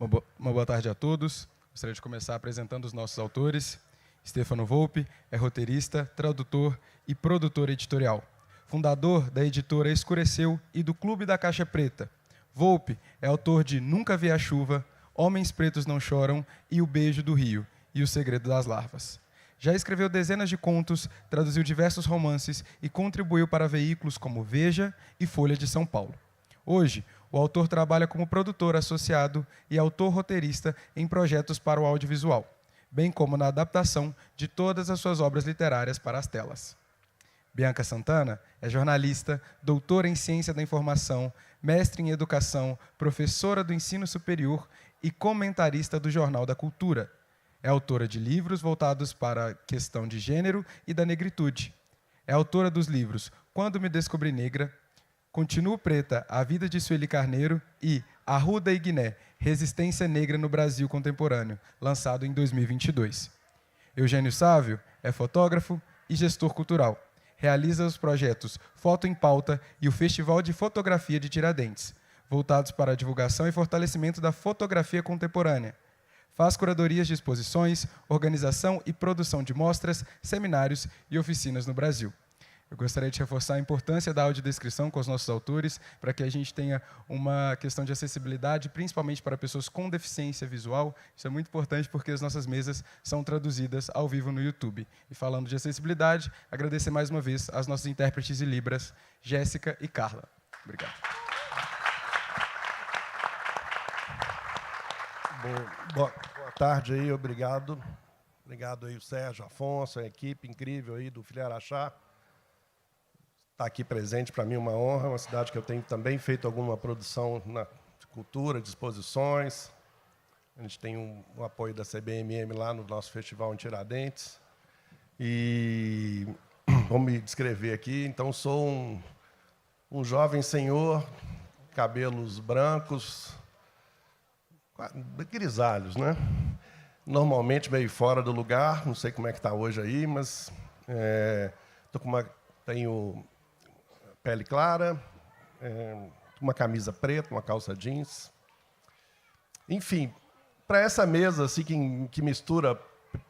Uma boa tarde a todos. Gostaria de começar apresentando os nossos autores. Stefano Volpi é roteirista, tradutor e produtor editorial. Fundador da editora Escureceu e do Clube da Caixa Preta. Volpi é autor de Nunca Vi a Chuva, Homens Pretos Não Choram e O Beijo do Rio e O Segredo das Larvas. Já escreveu dezenas de contos, traduziu diversos romances e contribuiu para veículos como Veja e Folha de São Paulo. Hoje, o autor trabalha como produtor associado e autor-roteirista em projetos para o audiovisual, bem como na adaptação de todas as suas obras literárias para as telas. Bianca Santana é jornalista, doutora em Ciência da Informação, mestre em Educação, professora do ensino superior e comentarista do Jornal da Cultura. É autora de livros voltados para a questão de gênero e da negritude. É autora dos livros Quando Me Descobri Negra, Continuo Preta, A Vida de Sueli Carneiro e Arruda e Guiné, Resistência Negra no Brasil Contemporâneo, lançado em 2022. Eugênio Sávio é fotógrafo e gestor cultural. Realiza os projetos Foto em Pauta e o Festival de Fotografia de Tiradentes, voltados para a divulgação e fortalecimento da fotografia contemporânea. Faz curadorias de exposições, organização e produção de mostras, seminários e oficinas no Brasil. Eu gostaria de reforçar a importância da audiodescrição com os nossos autores, para que a gente tenha uma questão de acessibilidade, principalmente para pessoas com deficiência visual. Isso é muito importante, porque as nossas mesas são traduzidas ao vivo no YouTube. E falando de acessibilidade, agradecer mais uma vez às nossas intérpretes de Libras, Jéssica e Carla. Obrigado. Boa tarde aí, obrigado. Obrigado aí o Sérgio, Afonso, a equipe incrível aí do Filé Araxá. Estar aqui presente, para mim, é uma honra. É uma cidade que eu tenho também feito alguma produção na cultura, de exposições. A gente tem o apoio da CBMM lá no nosso festival em Tiradentes. E vou me descrever aqui. Então, sou um jovem senhor, cabelos brancos, grisalhos, né? Normalmente meio fora do lugar. Não sei como é que está hoje aí, mas tenho pele clara, uma camisa preta, uma calça jeans. Enfim, para essa mesa assim, que mistura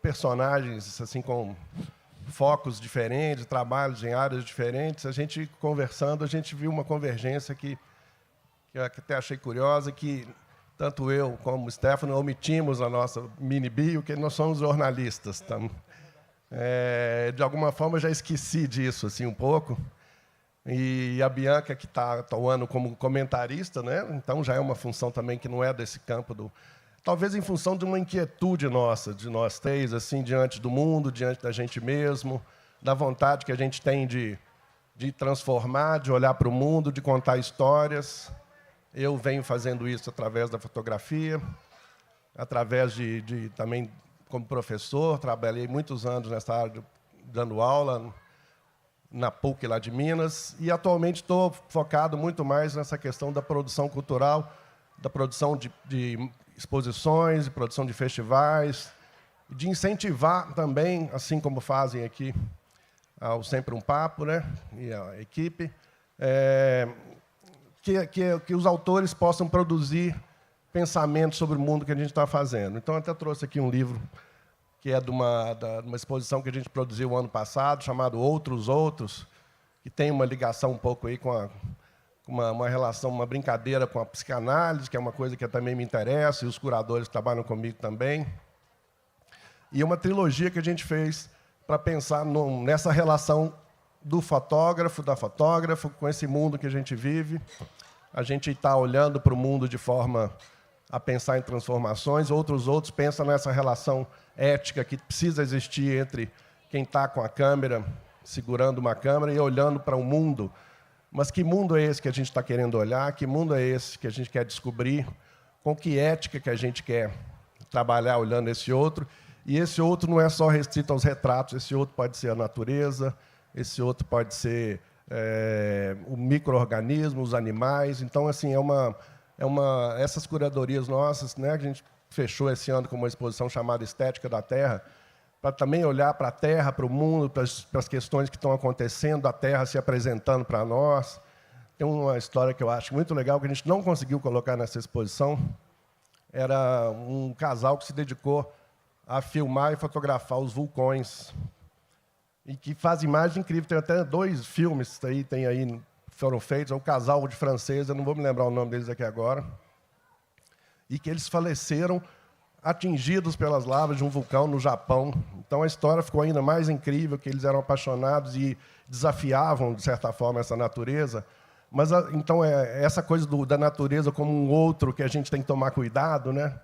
personagens assim, com focos diferentes, trabalhos em áreas diferentes, a gente conversando, a gente viu uma convergência que eu até achei curiosa, que tanto eu como o Stefano omitimos na nossa mini-bio, que nós somos jornalistas. De alguma forma, eu já esqueci disso assim, um pouco. E a Bianca, que está atuando como comentarista, né? Então já é uma função também que não é desse campo talvez em função de uma inquietude nossa, de nós três, assim, diante do mundo, diante da gente mesmo, da vontade que a gente tem de transformar, de olhar para o mundo, de contar histórias. Eu venho fazendo isso através da fotografia, através também como professor, trabalhei muitos anos nessa área dando aula na PUC lá de Minas, e atualmente estou focado muito mais nessa questão da produção cultural, da produção de exposições, de produção de festivais, de incentivar também, assim como fazem aqui ao Sempre um Papo, né, e a equipe, que os autores possam produzir pensamentos sobre o mundo que a gente está fazendo. Então, eu até trouxe aqui um livro que é de uma exposição que a gente produziu o ano passado, chamado Outros, que tem uma ligação um pouco aí com uma relação, uma brincadeira com a psicanálise, que é uma coisa que também me interessa, e os curadores que trabalham comigo também. E uma trilogia que a gente fez para pensar nessa relação do fotógrafo, da fotógrafa, com esse mundo que a gente vive. A gente está olhando para o mundo de forma a pensar em transformações, outros pensam nessa relação ética que precisa existir entre quem está com a câmera, segurando uma câmera e olhando para o mundo. Mas que mundo é esse que a gente está querendo olhar? Que mundo é esse que a gente quer descobrir? Com que ética que a gente quer trabalhar olhando esse outro? E esse outro não é só restrito aos retratos, esse outro pode ser a natureza, esse outro pode ser o micro-organismo, os animais. Então, assim, essas curadorias nossas, né, a gente fechou esse ano com uma exposição chamada Estética da Terra, para também olhar para a Terra, para o mundo, para as questões que estão acontecendo, a Terra se apresentando para nós. Tem uma história que eu acho muito legal, que a gente não conseguiu colocar nessa exposição, era um casal que se dedicou a filmar e fotografar os vulcões. E que faz imagens incríveis. Tem até 2 filmes foram feitos. É um casal de franceses, eu não vou me lembrar o nome deles aqui agora. E que eles faleceram atingidos pelas lavas de um vulcão no Japão. Então, a história ficou ainda mais incrível, que eles eram apaixonados e desafiavam, de certa forma, essa natureza. Mas, então, essa coisa da natureza como um outro que a gente tem que tomar cuidado, né?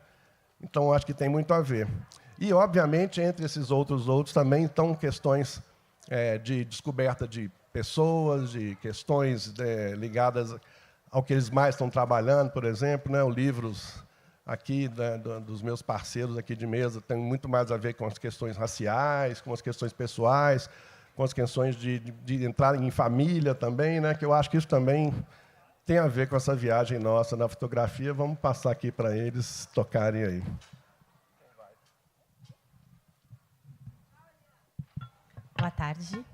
Então, acho que tem muito a ver. E, obviamente, entre esses outros também estão questões de descoberta de pessoas, de questões ligadas ao que eles mais estão trabalhando, por exemplo, né? Os livros aqui dos meus parceiros aqui de mesa tem muito mais a ver com as questões raciais, com as questões pessoais, com as questões de entrar em família também, né? Que eu acho que isso também tem a ver com essa viagem nossa na fotografia. Vamos passar aqui para eles tocarem aí. Boa tarde.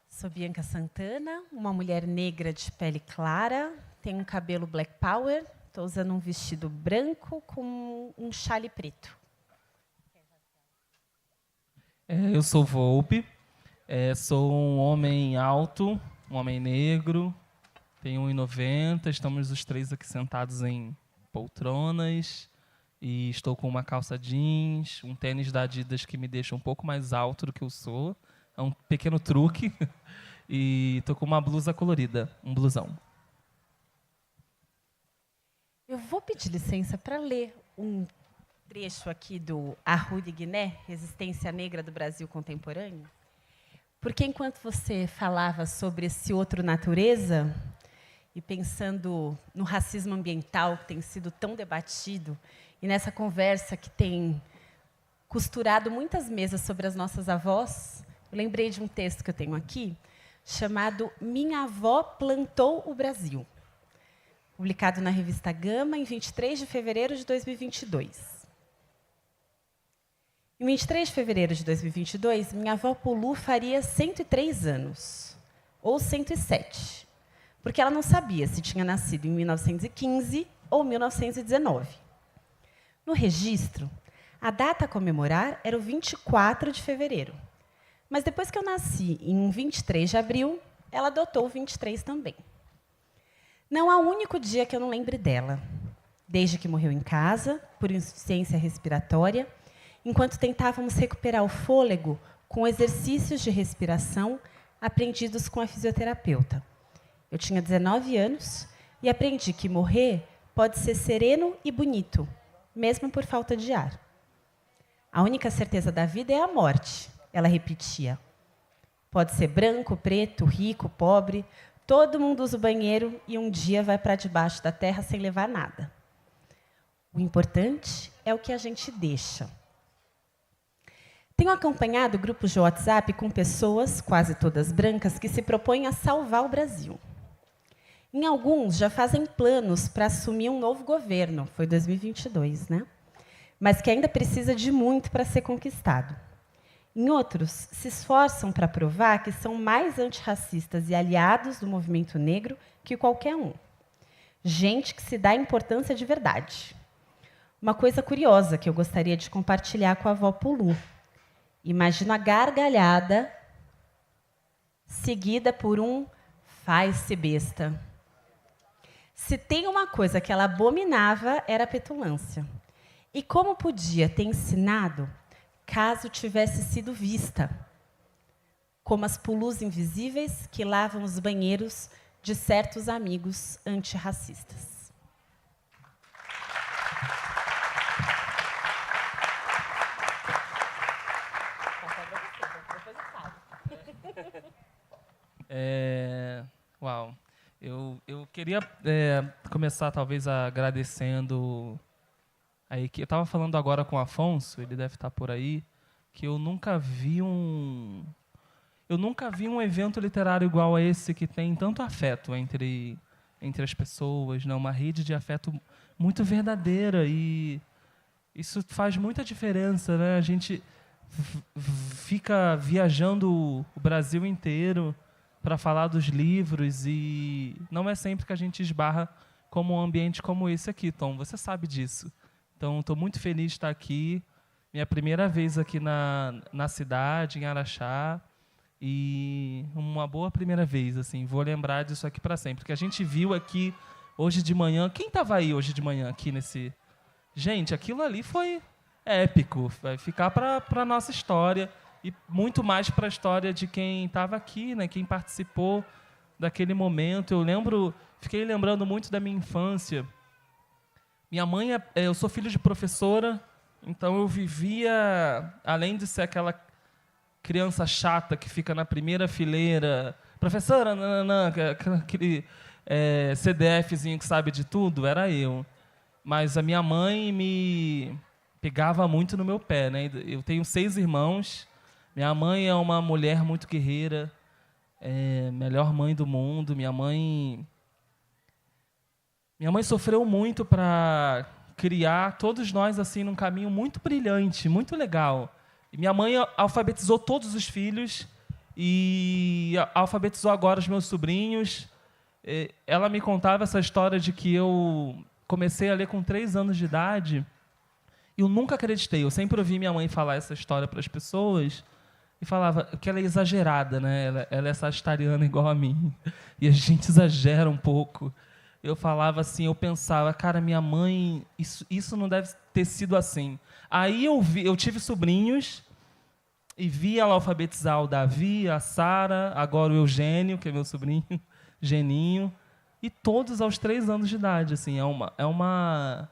Sou Bianca Santana, uma mulher negra de pele clara, tenho um cabelo black power, estou usando um vestido branco com um chale preto. Eu sou Volpe, sou um homem alto, um homem negro, tenho 1,90, estamos os 3 aqui sentados em poltronas e estou com uma calça jeans, um tênis da Adidas que me deixa um pouco mais alto do que eu sou, é um pequeno truque, e estou com uma blusa colorida, um blusão. Eu vou pedir licença para ler um trecho aqui do Arru de Guiné, Resistência Negra do Brasil Contemporâneo, porque enquanto você falava sobre esse outro natureza, e pensando no racismo ambiental que tem sido tão debatido, e nessa conversa que tem costurado muitas mesas sobre as nossas avós, eu lembrei de um texto que eu tenho aqui, chamado Minha Avó Plantou o Brasil, publicado na revista Gama, em 23 de fevereiro de 2022. Em 23 de fevereiro de 2022, minha avó Pulu faria 103 anos, ou 107, porque ela não sabia se tinha nascido em 1915 ou 1919. No registro, a data a comemorar era o 24 de fevereiro, mas depois que eu nasci, em 23 de abril, ela adotou o 23 também. Não há um único dia que eu não lembre dela, desde que morreu em casa, por insuficiência respiratória, enquanto tentávamos recuperar o fôlego com exercícios de respiração aprendidos com a fisioterapeuta. Eu tinha 19 anos e aprendi que morrer pode ser sereno e bonito, mesmo por falta de ar. A única certeza da vida é a morte, ela repetia. Pode ser branco, preto, rico, pobre, todo mundo usa o banheiro e um dia vai para debaixo da terra sem levar nada. O importante é o que a gente deixa. Tenho acompanhado grupos de WhatsApp com pessoas, quase todas brancas, que se propõem a salvar o Brasil. Em alguns, já fazem planos para assumir um novo governo, foi 2022, né? Mas que ainda precisa de muito para ser conquistado. Em outros, se esforçam para provar que são mais antirracistas e aliados do movimento negro que qualquer um. Gente que se dá importância de verdade. Uma coisa curiosa que eu gostaria de compartilhar com a avó Pulu. Imagino a gargalhada seguida por um faz-se besta. Se tem uma coisa que ela abominava, era a petulância. E como podia ter ensinado caso tivesse sido vista? Como as Pulus invisíveis que lavam os banheiros de certos amigos antirracistas. Uau. Eu queria começar, talvez, agradecendo a equipe. Eu estava falando agora com o Afonso, ele deve estar por aí, que eu nunca vi um evento literário igual a esse, que tem tanto afeto entre as pessoas, né? Uma rede de afeto muito verdadeira, e isso faz muita diferença, né? A gente fica viajando o Brasil inteiro para falar dos livros, e não é sempre que a gente esbarra como um ambiente como esse aqui, Tom. Você sabe disso. Então, estou muito feliz de estar aqui. Minha primeira vez aqui na cidade, em Araxá. E uma boa primeira vez, assim. Vou lembrar disso aqui para sempre. Porque a gente viu aqui hoje de manhã. Quem estava aí hoje de manhã aqui nesse... Gente, aquilo ali foi épico. Vai ficar para a nossa história. E muito mais para a história de quem estava aqui, né? Quem participou daquele momento. Fiquei lembrando muito da minha infância. Minha mãe, eu sou filho de professora, então eu vivia, além de ser aquela criança chata que fica na primeira fileira, professora, aquele CDFzinho que sabe de tudo, era eu. Mas a minha mãe me pegava muito no meu pé, né? Eu tenho 6 irmãos. Minha mãe é uma mulher muito guerreira, melhor mãe do mundo. Minha mãe sofreu muito para criar todos nós assim num caminho muito brilhante, muito legal. E minha mãe alfabetizou todos os filhos e alfabetizou agora os meus sobrinhos. Ela me contava essa história de que eu comecei a ler com 3 anos de idade e eu nunca acreditei. Eu sempre ouvi minha mãe falar essa história para as pessoas e falava que ela é exagerada, né? Ela é sagitariana igual a mim e a gente exagera um pouco. Eu falava assim, eu pensava, cara, minha mãe, isso não deve ter sido assim. Aí eu tive sobrinhos e vi ela alfabetizar o Davi, a Sara, agora o Eugênio, que é meu sobrinho, Geninho, e todos aos 3 anos de idade. Assim, é uma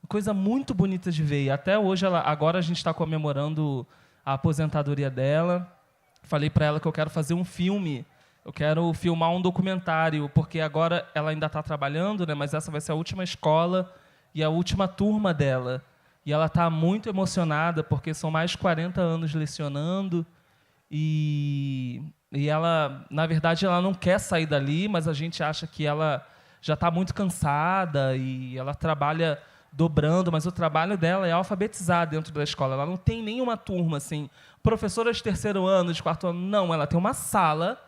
coisa muito bonita de ver. E até hoje, agora a gente está comemorando a aposentadoria dela. Falei para ela que eu quero fazer um filme. Eu quero filmar um documentário, porque agora ela ainda está trabalhando, né, mas essa vai ser a última escola e a última turma dela. E ela está muito emocionada, porque são mais de 40 anos lecionando. E ela, na verdade, ela não quer sair dali, mas a gente acha que ela já está muito cansada e ela trabalha dobrando, mas o trabalho dela é alfabetizar dentro da escola. Ela não tem nenhuma turma, assim, professora de 3º ano, de 4º ano, não. Ela tem uma sala.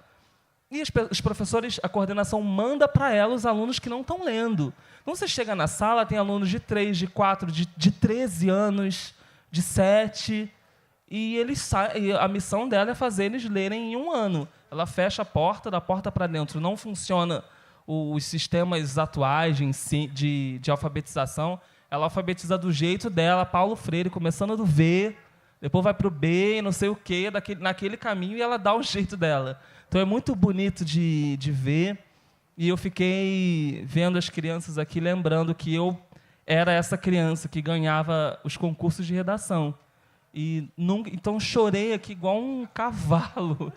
E os professores, a coordenação manda para ela os alunos que não estão lendo. Então, você chega na sala, tem alunos de 3, de 4, de 13 anos, de 7, e a missão dela é fazer eles lerem em 1 ano. Ela fecha a porta, da porta para dentro. Não funciona os sistemas atuais de alfabetização. Ela alfabetiza do jeito dela, Paulo Freire, começando do V, depois vai para o B, não sei o quê, naquele caminho, e ela dá o jeito dela. Então, é muito bonito de ver. E eu fiquei vendo as crianças aqui, lembrando que eu era essa criança que ganhava os concursos de redação. Então, chorei aqui igual um cavalo.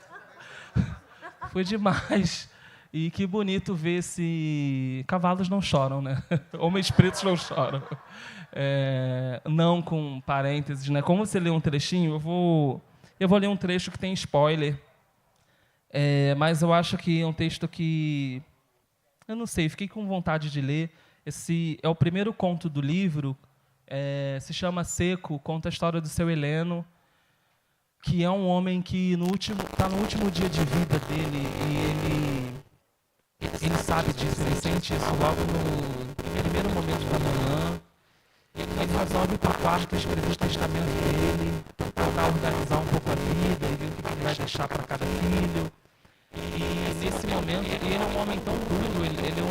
Foi demais. E que bonito ver se... Cavalos não choram, né? Homens pretos não choram. Não com parênteses, né? Como você lê um trechinho, eu vou ler um trecho que tem spoiler. Mas eu acho que é um texto que... Eu não sei, fiquei com vontade de ler. Esse é o primeiro conto do livro, se chama Seco, conta a história do seu Heleno, que é um homem que está no último dia de vida dele e ele sabe disso, ele sente isso logo no primeiro momento da manhã. Ele resolve ir para o quarto escrever o testamento dele, tentar organizar um pouco a vida e ver o que ele vai deixar para cada filho. E nesse momento, ele é um homem tão duro, ele é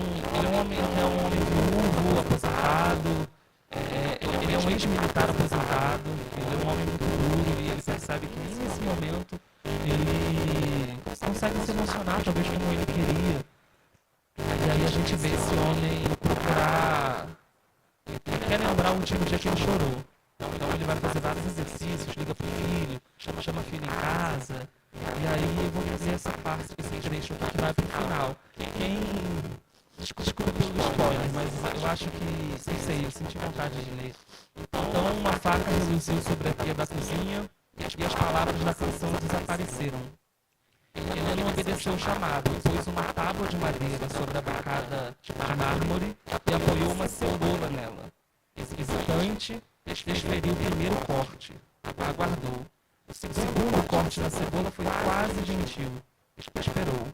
um homem viúvo, aposentado, ele é um ex-militar aposentado, ele é um homem muito duro e ele percebe que nem nesse momento ele consegue se emocionar, talvez como ele queria. E aí a gente vê esse homem procurar... Ele quer lembrar o último dia que ele chorou. Então ele vai fazer vários exercícios, liga pro filho, chama o filho em casa. E aí eu vou fazer essa parte, esse trecho aqui que vai pro final. Quem... Desculpa pelo spoiler, mas eu acho que... Não sei, eu senti vontade de ler. Então uma faca reluziu sobre a pia da cozinha e as palavras da canção desapareceram. Ele não obedeceu o chamado, pôs uma tábua de madeira sobre a bancada de mármore e apoiou uma cebola nela. Hesitante, desferiu o primeiro corte. Aguardou. O segundo corte na cebola foi quase gentil. Esperou.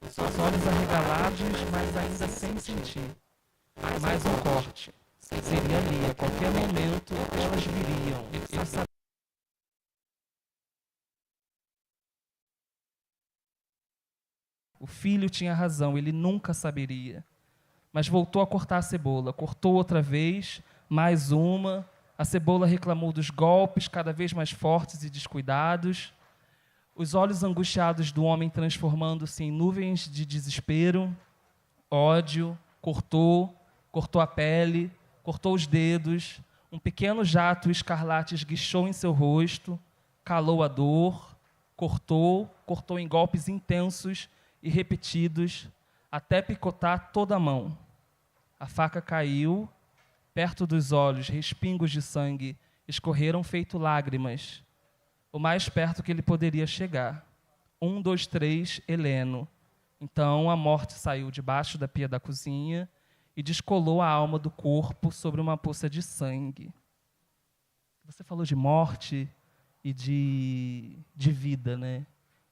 Os olhos arregalados, mas ainda sem sentir. mais um corte. Seria ali, a qualquer momento elas viriam. Ele sabia. O filho tinha razão, ele nunca saberia. Mas voltou a cortar a cebola. Cortou outra vez, mais uma. A cebola reclamou dos golpes cada vez mais fortes e descuidados. Os olhos angustiados do homem transformando-se em nuvens de desespero, ódio. Cortou a pele, cortou os dedos. Um pequeno jato escarlate esguichou em seu rosto, calou a dor, cortou em golpes intensos e repetidos, até picotar toda a mão. A faca caiu, perto dos olhos, respingos de sangue escorreram feito lágrimas, o mais perto que ele poderia chegar. 1, 2, 3, Heleno. Então a morte saiu debaixo da pia da cozinha e descolou a alma do corpo sobre uma poça de sangue. Você falou de morte e de vida, né?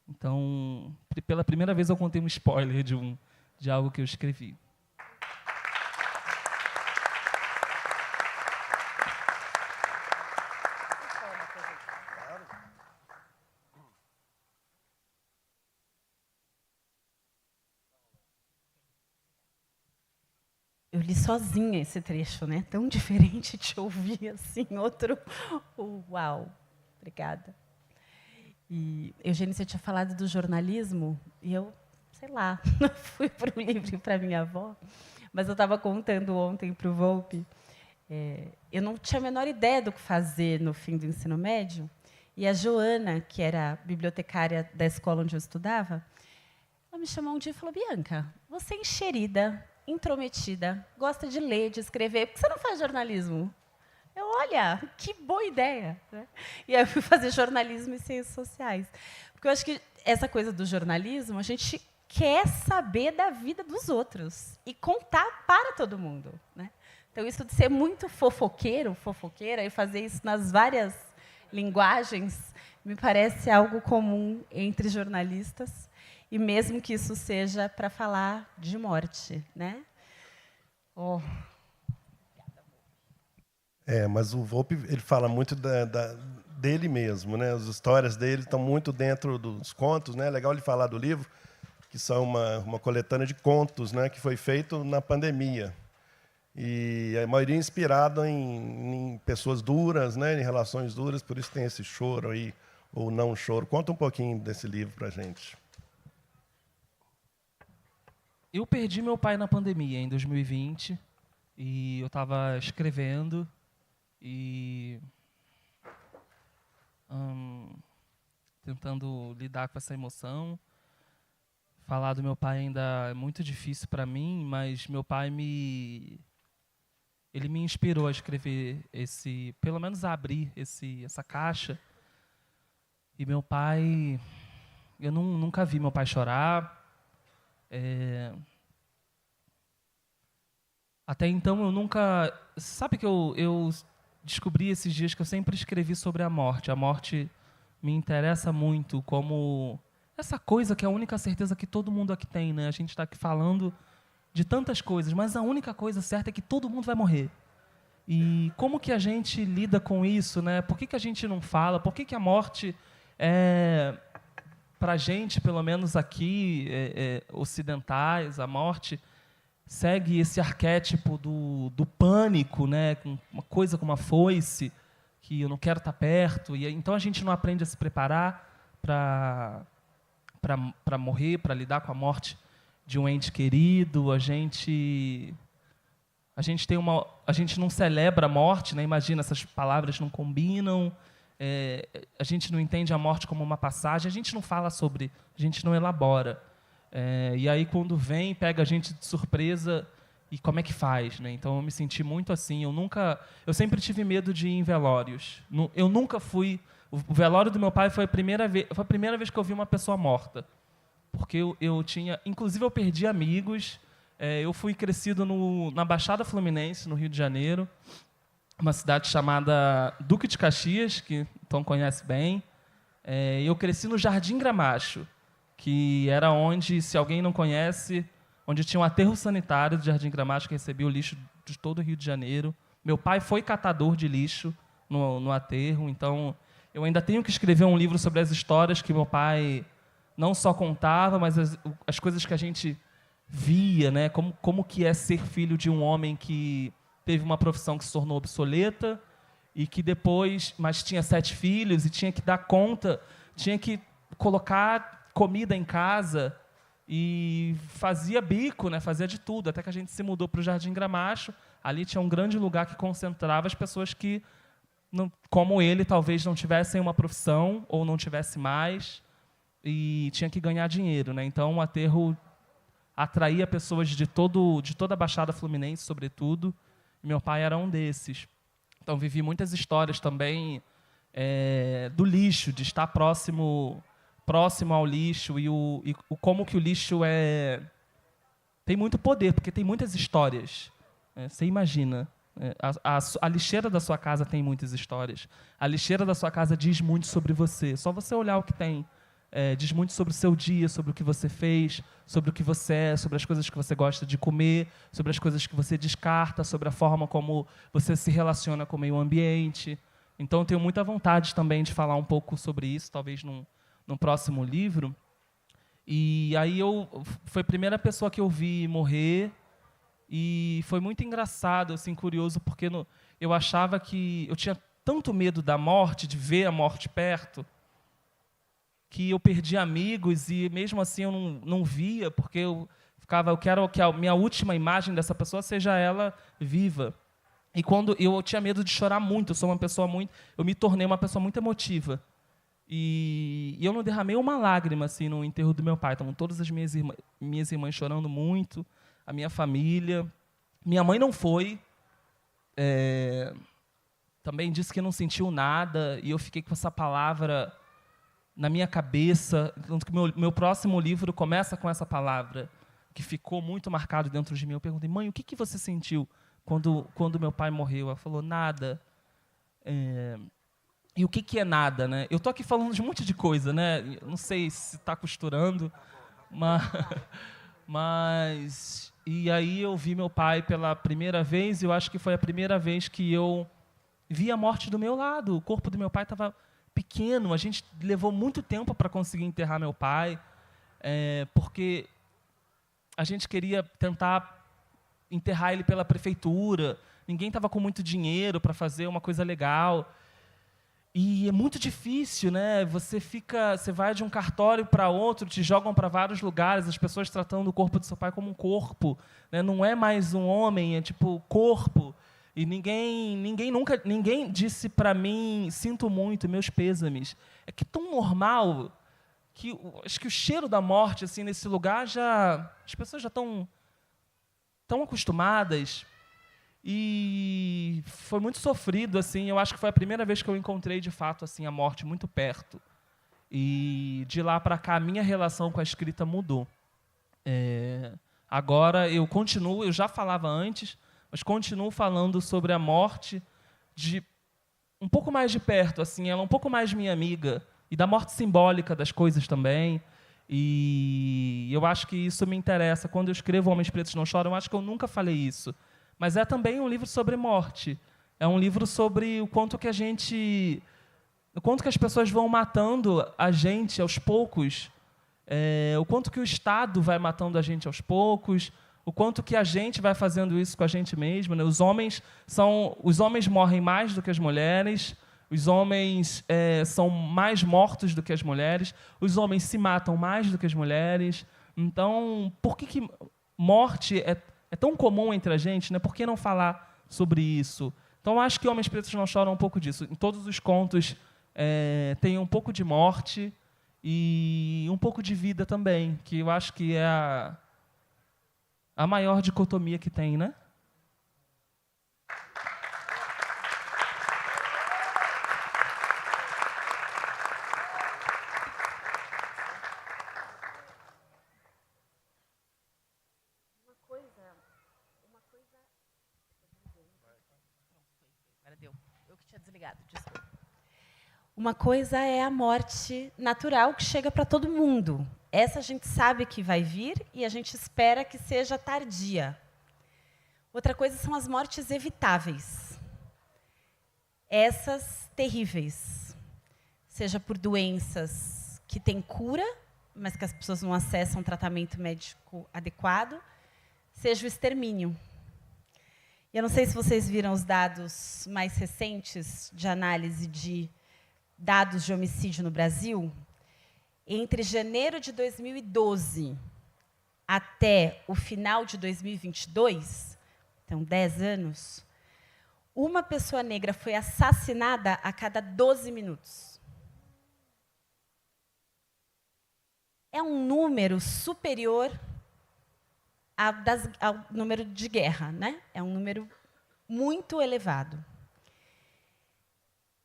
Então, pela primeira vez eu contei um spoiler de algo que eu escrevi. Eu li sozinha esse trecho, né? Tão diferente de ouvir assim outro. Uau, obrigada. E Eugênio, você tinha falado do jornalismo e eu, sei lá, fui para o livro para minha avó, mas eu estava contando ontem para o Volpe. Eu não tinha a menor ideia do que fazer no fim do ensino médio. E a Joana, que era bibliotecária da escola onde eu estudava, ela me chamou um dia e falou: Bianca, você é enxerida, intrometida, gosta de ler, de escrever, por que você não faz jornalismo? Olha, que boa ideia. Né? E aí eu fui fazer jornalismo e ciências sociais. Porque eu acho que essa coisa do jornalismo, a gente quer saber da vida dos outros e contar para todo mundo. Né? Então, isso de ser muito fofoqueiro, fofoqueira, e fazer isso nas várias linguagens, me parece algo comum entre jornalistas, e mesmo que isso seja para falar de morte. Né? Oh. Mas o Volpe, ele fala muito dele mesmo, né? As histórias dele estão muito dentro dos contos, né? É legal ele falar do livro, que são uma coletânea de contos, né? Que foi feito na pandemia. E a maioria inspirada em pessoas duras, né? Em relações duras, por isso tem esse choro aí, ou não choro. Conta um pouquinho desse livro para a gente. Eu perdi meu pai na pandemia, em 2020, e eu estava escrevendo e tentando lidar com essa emoção. Falar do meu pai ainda é muito difícil para mim, mas meu pai ele me inspirou a escrever pelo menos a abrir essa caixa. E meu pai, eu nunca vi meu pai chorar. Até então eu nunca... Sabe que eu descobri esses dias que eu sempre escrevi sobre a morte. A morte me interessa muito como essa coisa que é a única certeza que todo mundo aqui tem, né? A gente está aqui falando de tantas coisas, mas a única coisa certa é que todo mundo vai morrer. E como que a gente lida com isso, né? Por que a gente não fala? Por que a morte para a gente, pelo menos aqui, ocidentais, a morte segue esse arquétipo do pânico, né? Uma coisa como uma foice, que eu não quero estar perto. E então a gente não aprende a se preparar para morrer, para lidar com a morte de um ente querido. A gente não celebra a morte, né? Imagina, essas palavras não combinam. A gente não entende a morte como uma passagem. A gente não fala sobre, a gente não elabora. E aí, quando vem, pega a gente de surpresa e como é que faz, né? Então, eu me senti muito assim. Eu sempre tive medo de ir em velórios. Eu nunca fui... O velório do meu pai foi a primeira vez que eu vi uma pessoa morta. Porque eu tinha... Inclusive, eu perdi amigos. Eu fui crescido na Baixada Fluminense, no Rio de Janeiro, uma cidade chamada Duque de Caxias, que Tom conhece bem. Eu cresci no Jardim Gramacho, que era onde, se alguém não conhece, onde tinha um aterro sanitário do Jardim Gramacho que recebia o lixo de todo o Rio de Janeiro. Meu pai foi catador de lixo no aterro, então eu ainda tenho que escrever um livro sobre as histórias que meu pai não só contava, mas as coisas que a gente via, né? Como que é ser filho de um homem que teve uma profissão que se tornou obsoleta e que depois, mas tinha 7 filhos e tinha que dar conta, tinha que colocar comida em casa e fazia bico, né? Fazia de tudo, até que a gente se mudou para o Jardim Gramacho. Ali tinha um grande lugar que concentrava as pessoas que, como ele, talvez não tivessem uma profissão ou não tivesse mais e tinha que ganhar dinheiro, né? Então, o aterro atraía pessoas de toda a Baixada Fluminense, sobretudo. E meu pai era um desses. Então, vivi muitas histórias também do lixo, de estar próximo ao lixo e como que o lixo tem muito poder, porque tem muitas histórias. Você imagina. A lixeira da sua casa tem muitas histórias. A lixeira da sua casa diz muito sobre você. Só você olhar o que tem. Diz muito sobre o seu dia, sobre o que você fez, sobre o que você é, sobre as coisas que você gosta de comer, sobre as coisas que você descarta, sobre a forma como você se relaciona com o meio ambiente. Então, eu tenho muita vontade também de falar um pouco sobre isso, talvez num próximo livro. E aí foi a primeira pessoa que eu vi morrer. E foi muito engraçado, assim, curioso, porque eu achava que eu tinha tanto medo da morte, de ver a morte perto, que eu perdi amigos e mesmo assim eu não via, porque eu quero que a minha última imagem dessa pessoa seja ela viva. E quando eu tinha medo de chorar muito, eu me tornei uma pessoa muito emotiva. E eu não derramei uma lágrima assim no enterro do meu pai. Estavam todas as minhas irmãs chorando muito, a minha família. Minha mãe não foi. Também disse que não sentiu nada, e eu fiquei com essa palavra na minha cabeça. Meu próximo livro começa com essa palavra, que ficou muito marcado dentro de mim. Eu perguntei: mãe, o que você sentiu quando meu pai morreu? Ela falou: nada. E o que é nada, né? Eu estou aqui falando de um monte de coisa, né? Eu não sei se está costurando, mas... E aí eu vi meu pai pela primeira vez, e eu acho que foi a primeira vez que eu vi a morte do meu lado. O corpo do meu pai estava pequeno, a gente levou muito tempo para conseguir enterrar meu pai, porque a gente queria tentar enterrar ele pela prefeitura, ninguém estava com muito dinheiro para fazer uma coisa legal. E é muito difícil, né? Você vai de um cartório para outro, te jogam para vários lugares, as pessoas tratando o corpo do seu pai como um corpo, né? Não é mais um homem, é tipo corpo. E ninguém disse para mim: sinto muito, meus pêsames. É que é tão normal que acho que o cheiro da morte assim nesse lugar as pessoas já estão tão acostumadas. E foi muito sofrido, assim. Eu acho que foi a primeira vez que eu encontrei, de fato, assim, a morte muito perto. E de lá para cá, a minha relação com a escrita mudou. Agora eu já falava antes, mas continuo falando sobre a morte de um pouco mais de perto, assim. Ela é um pouco mais minha amiga. E da morte simbólica das coisas também. E eu acho que isso me interessa. Quando eu escrevo Homens Pretos Não Choram, eu acho que eu nunca falei isso. Mas é também um livro sobre morte. É um livro sobre o quanto que as pessoas vão matando a gente aos poucos, o quanto que o Estado vai matando a gente aos poucos, o quanto que a gente vai fazendo isso com a gente mesmo, né? Os homens morrem mais do que as mulheres, os homens são mais mortos do que as mulheres, os homens se matam mais do que as mulheres. Então, por que morte é tão comum entre a gente, né? Por que não falar sobre isso? Então, acho que Homens Pretos Não Choram um pouco disso. Em todos os contos tem um pouco de morte e um pouco de vida também, que eu acho que é a maior dicotomia que tem, né? Uma coisa é a morte natural que chega para todo mundo. Essa a gente sabe que vai vir e a gente espera que seja tardia. Outra coisa são as mortes evitáveis. Essas terríveis. Seja por doenças que têm cura, mas que as pessoas não acessam tratamento médico adequado, seja o extermínio. Eu não sei se vocês viram os dados mais recentes de análise de dados de homicídio no Brasil. Entre janeiro de 2012 até o final de 2022, então 10 anos, uma pessoa negra foi assassinada a cada 12 minutos. É um número superior ao número de guerra, né? É um número muito elevado.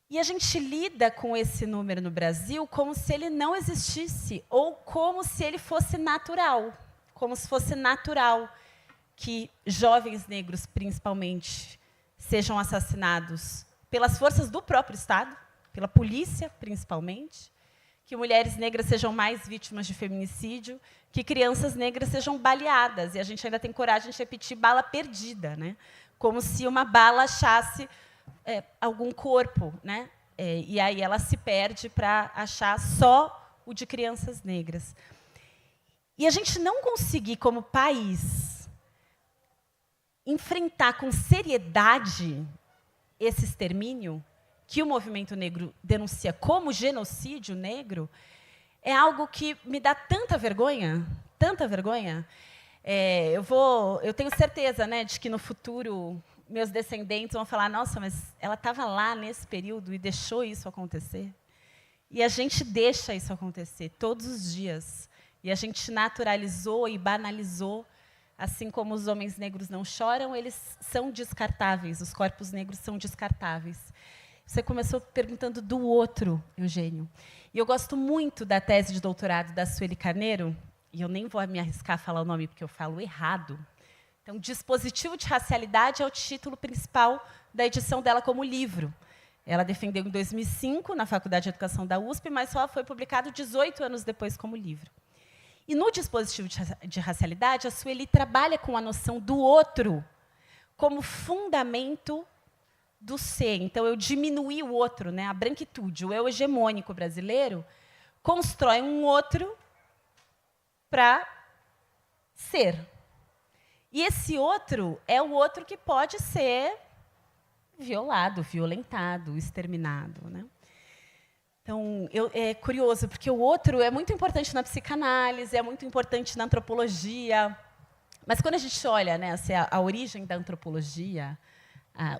E a gente lida com esse número no Brasil como se ele não existisse, ou como se ele fosse natural. Como se fosse natural que jovens negros, principalmente, sejam assassinados pelas forças do próprio Estado, pela polícia, principalmente, que mulheres negras sejam mais vítimas de feminicídio, que crianças negras sejam baleadas. E a gente ainda tem coragem de repetir bala perdida, né? Como se uma bala achasse algum corpo, né? E aí ela se perde para achar só o de crianças negras. E a gente não conseguir, como país, enfrentar com seriedade esse extermínio que o movimento negro denuncia como genocídio negro, é algo que me dá tanta vergonha, tanta vergonha. Eu tenho certeza, né, de que no futuro meus descendentes vão falar: nossa, mas ela estava lá nesse período e deixou isso acontecer. E a gente deixa isso acontecer todos os dias. E a gente naturalizou e banalizou, assim como os homens negros não choram, eles são descartáveis, os corpos negros são descartáveis. Você começou perguntando do outro, Eugênio. E eu gosto muito da tese de doutorado da Sueli Carneiro, e eu nem vou me arriscar a falar o nome porque eu falo errado. Então, Dispositivo de Racialidade é o título principal da edição dela como livro. Ela defendeu em 2005, na Faculdade de Educação da USP, mas só foi publicado 18 anos depois como livro. E no Dispositivo de Racialidade, a Sueli trabalha com a noção do outro como fundamento do ser. Então, eu diminuí o outro, né? A branquitude, o eu hegemônico brasileiro, constrói um outro para ser. E esse outro é o outro que pode ser violado, violentado, exterminado, né? Então, é curioso, porque o outro é muito importante na psicanálise, é muito importante na antropologia. Mas quando a gente olha, né, assim, a origem da antropologia,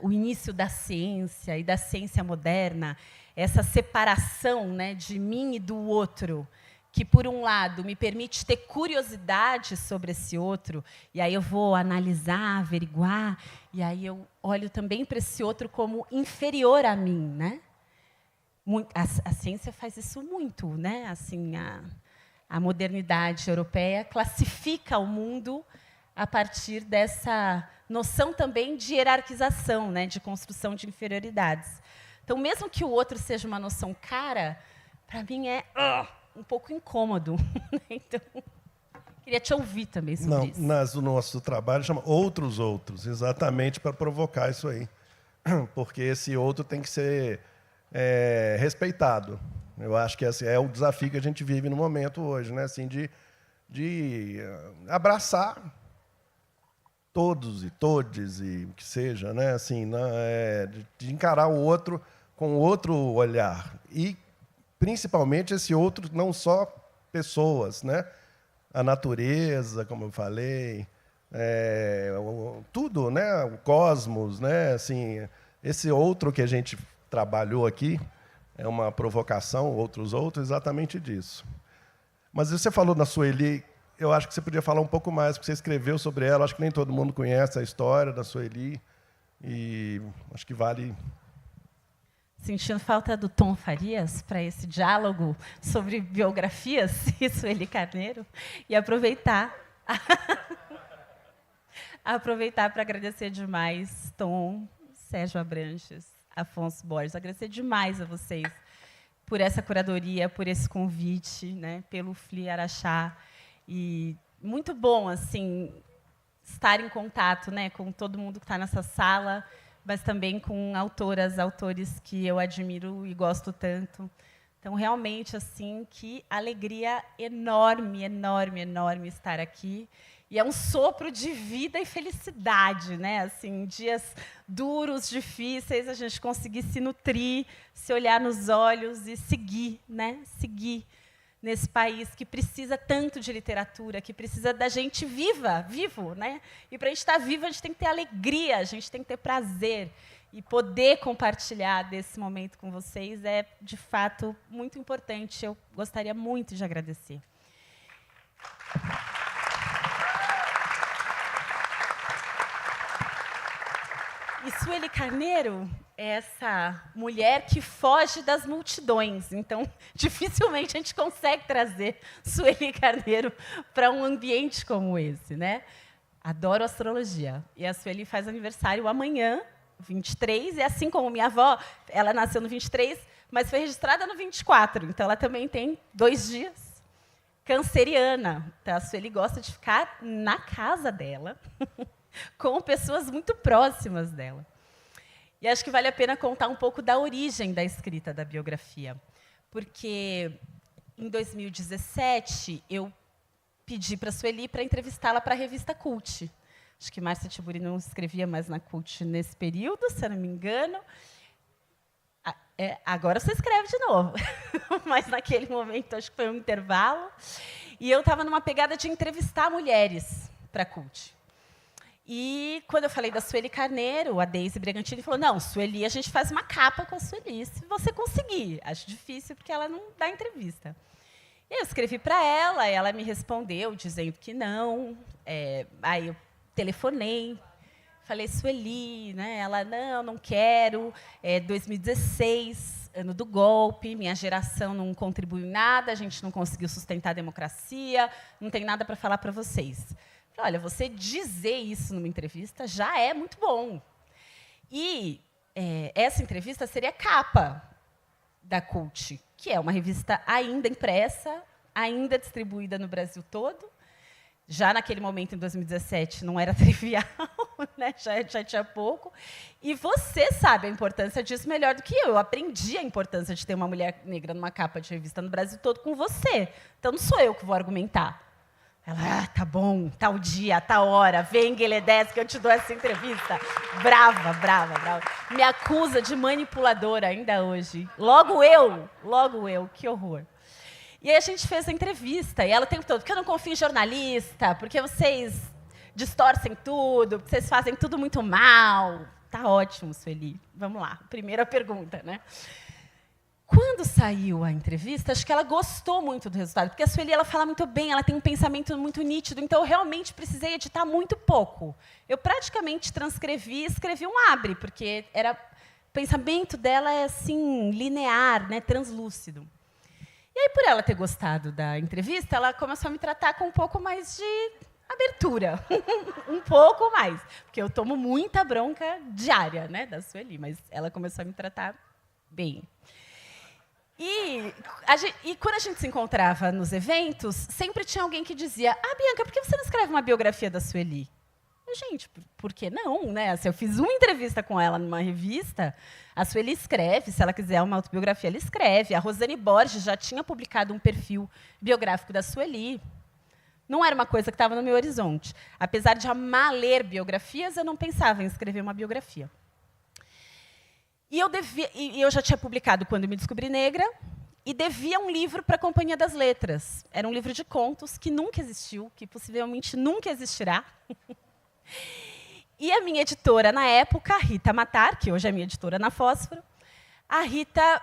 o início da ciência e da ciência moderna, essa separação, né, de mim e do outro, que, por um lado, me permite ter curiosidade sobre esse outro, e aí eu vou analisar, averiguar, e aí eu olho também para esse outro como inferior a mim, né? A ciência faz isso muito, né? Assim, a modernidade europeia classifica o mundo a partir dessa noção também de hierarquização, né? De construção de inferioridades. Então, mesmo que o outro seja uma noção cara, para mim é um pouco incômodo. Então, queria te ouvir também sobre isso. O nosso trabalho chama Outros, exatamente para provocar isso aí. Porque esse outro tem que ser respeitado. Eu acho que esse é o desafio que a gente vive no momento hoje, né? Assim, de abraçar todos e todes e o que seja, né? Assim, de encarar o outro com outro olhar e principalmente esse outro não só pessoas, né? A natureza, como eu falei, tudo, né? O cosmos, né? Assim, esse outro que a gente trabalhou aqui é uma provocação, outros, exatamente disso. Mas você falou na Sueli, eu acho que você podia falar um pouco mais, porque você escreveu sobre ela, acho que nem todo mundo conhece a história da Sueli, e acho que vale... Sentindo falta do Tom Farias para esse diálogo sobre biografias e Sueli Carneiro, e aproveitar para agradecer demais Tom, Sérgio Abranches, Afonso Borges, agradecer demais a vocês por essa curadoria, por esse convite, né, pelo FLI Araxá. E muito bom assim, estar em contato, né, com todo mundo que está nessa sala, mas também com autores que eu admiro e gosto tanto. Então, realmente, assim, que alegria enorme, enorme, enorme estar aqui. E é um sopro de vida e felicidade, né? Assim, dias duros, difíceis, a gente conseguir se nutrir, se olhar nos olhos e seguir, né? Seguir nesse país que precisa tanto de literatura, que precisa da gente vivo, né? E para a gente estar vivo, a gente tem que ter alegria, a gente tem que ter prazer. E poder compartilhar desse momento com vocês é, de fato, muito importante. Eu gostaria muito de agradecer. E Sueli Carneiro é essa mulher que foge das multidões. Então, dificilmente a gente consegue trazer Sueli Carneiro para um ambiente como esse, né? Adoro astrologia. E a Sueli faz aniversário amanhã, 23, e assim como minha avó, ela nasceu no 23, mas foi registrada no 24. Então, ela também tem 2 dias. Canceriana. Então, a Sueli gosta de ficar na casa dela, com pessoas muito próximas dela. E acho que vale a pena contar um pouco da origem da escrita da biografia. Porque, em 2017, eu pedi para a Sueli para entrevistá-la para a revista Cult. Acho que Márcia Tiburi não escrevia mais na Cult nesse período, se eu não me engano. Agora você escreve de novo. Mas, naquele momento, acho que foi um intervalo. E eu estava numa pegada de entrevistar mulheres para a Cult. E, quando eu falei da Sueli Carneiro, a Deise Bragantini falou, não, Sueli, a gente faz uma capa com a Sueli, se você conseguir. Acho difícil, porque ela não dá entrevista. E eu escrevi para ela, e ela me respondeu, dizendo que não. Aí eu telefonei, falei, Sueli, né? Ela, não quero, 2016, ano do golpe, minha geração não contribuiu em nada, a gente não conseguiu sustentar a democracia, não tem nada para falar para vocês. Falei, olha, você dizer isso numa entrevista já é muito bom. E essa entrevista seria a capa da Cult, que é uma revista ainda impressa, ainda distribuída no Brasil todo. Já naquele momento, em 2017, não era trivial, né? já tinha pouco. E você sabe a importância disso melhor do que eu. Eu aprendi a importância de ter uma mulher negra numa capa de revista no Brasil todo com você. Então, não sou eu que vou argumentar. Ela, tá bom, tal dia, tal hora, vem, Guilherme, que eu te dou essa entrevista. Brava, brava, brava. Me acusa de manipuladora ainda hoje. Logo eu, que horror. E aí a gente fez a entrevista, e ela o tempo todo, porque eu não confio em jornalista, porque vocês distorcem tudo, porque vocês fazem tudo muito mal. Tá ótimo, Sueli. Vamos lá, primeira pergunta, né? Quando saiu a entrevista, acho que ela gostou muito do resultado, porque a Sueli, ela fala muito bem, ela tem um pensamento muito nítido, então eu realmente precisei editar muito pouco. Eu praticamente transcrevi e escrevi um abre, porque o pensamento dela é assim, linear, né, translúcido. E aí, por ela ter gostado da entrevista, ela começou a me tratar com um pouco mais de abertura. Um pouco mais. Porque eu tomo muita bronca diária, né, da Sueli, mas ela começou a me tratar bem. E quando a gente se encontrava nos eventos, sempre tinha alguém que dizia, Bianca, por que você não escreve uma biografia da Sueli? Gente, por que não? Né? Se eu fiz uma entrevista com ela numa revista, a Sueli escreve, se ela quiser uma autobiografia, ela escreve. A Rosane Borges já tinha publicado um perfil biográfico da Sueli. Não era uma coisa que estava no meu horizonte. Apesar de amar ler biografias, eu não pensava em escrever uma biografia. E eu já tinha publicado Quando Me Descobri Negra, e devia um livro para a Companhia das Letras. Era um livro de contos que nunca existiu, que possivelmente nunca existirá. E a minha editora, na época, a Rita Matar, que hoje é minha editora na Fósforo, a Rita,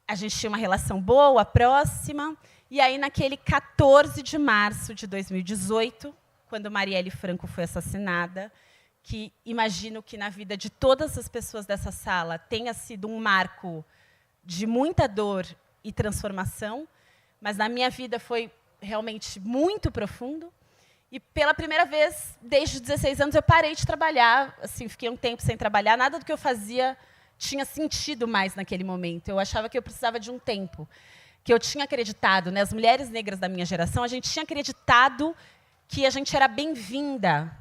a gente tinha uma relação boa, próxima, e aí, naquele 14 de março de 2018, quando Marielle Franco foi assassinada, que imagino que na vida de todas as pessoas dessa sala tenha sido um marco de muita dor e transformação, mas na minha vida foi realmente muito profundo. E, pela primeira vez, desde os 16 anos, eu parei de trabalhar. Assim, fiquei um tempo sem trabalhar. Nada do que eu fazia tinha sentido mais naquele momento. Eu achava que eu precisava de um tempo. Que eu tinha acreditado, né? As mulheres negras da minha geração, a gente tinha acreditado que a gente era bem-vinda